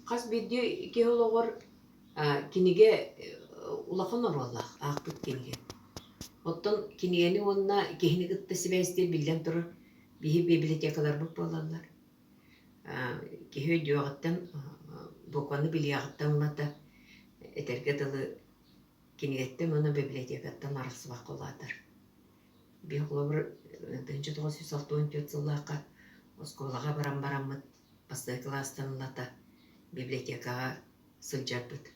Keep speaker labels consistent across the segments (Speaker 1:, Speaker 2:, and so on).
Speaker 1: Қас бидде кеологор киниге улахан оролла ақпыт киниге. Оттон кинигени онна кихини гытта сибәсте билден туру биһи библиотекалар буп болалар. Кихи жуагаттан букваны билиягаттан мата этерге дылы кинигетте моны библиотекаттан арасыбак колатыр. Бихолобр 1964 жыллака осколага бараммыт басты класстан лата библиотекага сылжарбыт.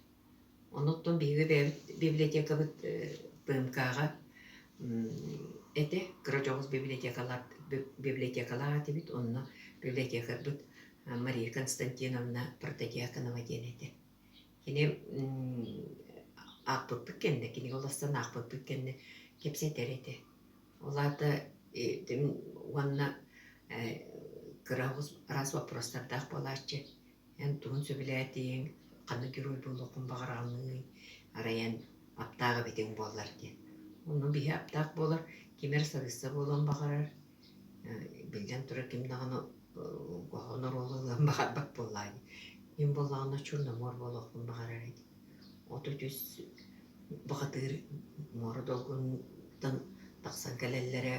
Speaker 1: Оноттон биге библиотека бит БМКга эте Крожогус библиотекалар атыбыт, онно библиотека бит Мария Константиновна Протодиаконова денете. Кини ақпыт кенде, кини оластан ақпыт кенде кепсетер эте. Оларда уанна Крожогус раз вопростардах боларчы. Эн тугун сөбіләтейін, қаны герой болуқын бағырағыны, араян аптағы бетен болар ден. Оны бейі аптақ болар, кемер сағыста болуын бағарар. Білден тұра кемдағыны қоғыныр олығын бағарбақ болайын. Мен болағына чұрна мор болуқын бағарар еді. Оты жүз бағатыр моры долғындан тақсан кәлелері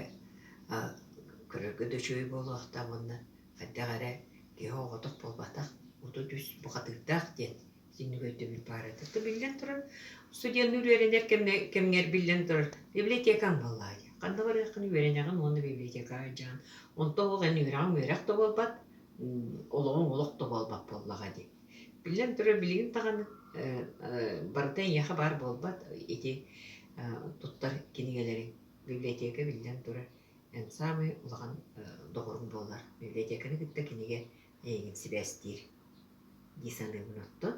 Speaker 1: көріргі дөшөй болуақта бұнна. Қаддағары кеғі оғытық болбатақ. Оты жүз бағатырдақ ден. Сені көйті біл бары. Тіпті білден тұрар. Студентін үйренер кемгер білден тұрар. Библиотекан болайы. Қанда бар еқін үйренеғін оны библиотекаға жан. Онта оғын үйрақ та болбат, олығын олық та болбат боллаға де. Білден тұрар білген тағаны барден яқа бар болбат. Еті тұттар кенегелерін библиотека білден тұрар. Ән самы олаған доғырын болар. Библиотеканы күтті кенеге егін сібәстер. Десанды ұнатты.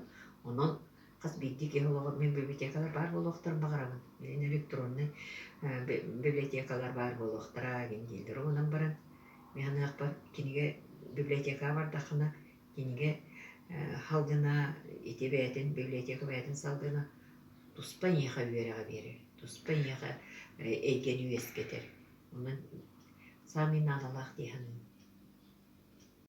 Speaker 1: Онын қас бейді кеғылығы мен библиотекалар бар болуқтарын бағарамын. Мен электронны библиотекалар бар болуқтыра гендейдір. Онын баран мен ақпа кенеге библиотека бардақына кенеге халдына ете бәйтін, библиотека бәйтін салдына тұспан еға үйереға берер. Тұспан еға әйген үйес кетер. Онын самын алалақ дейханын.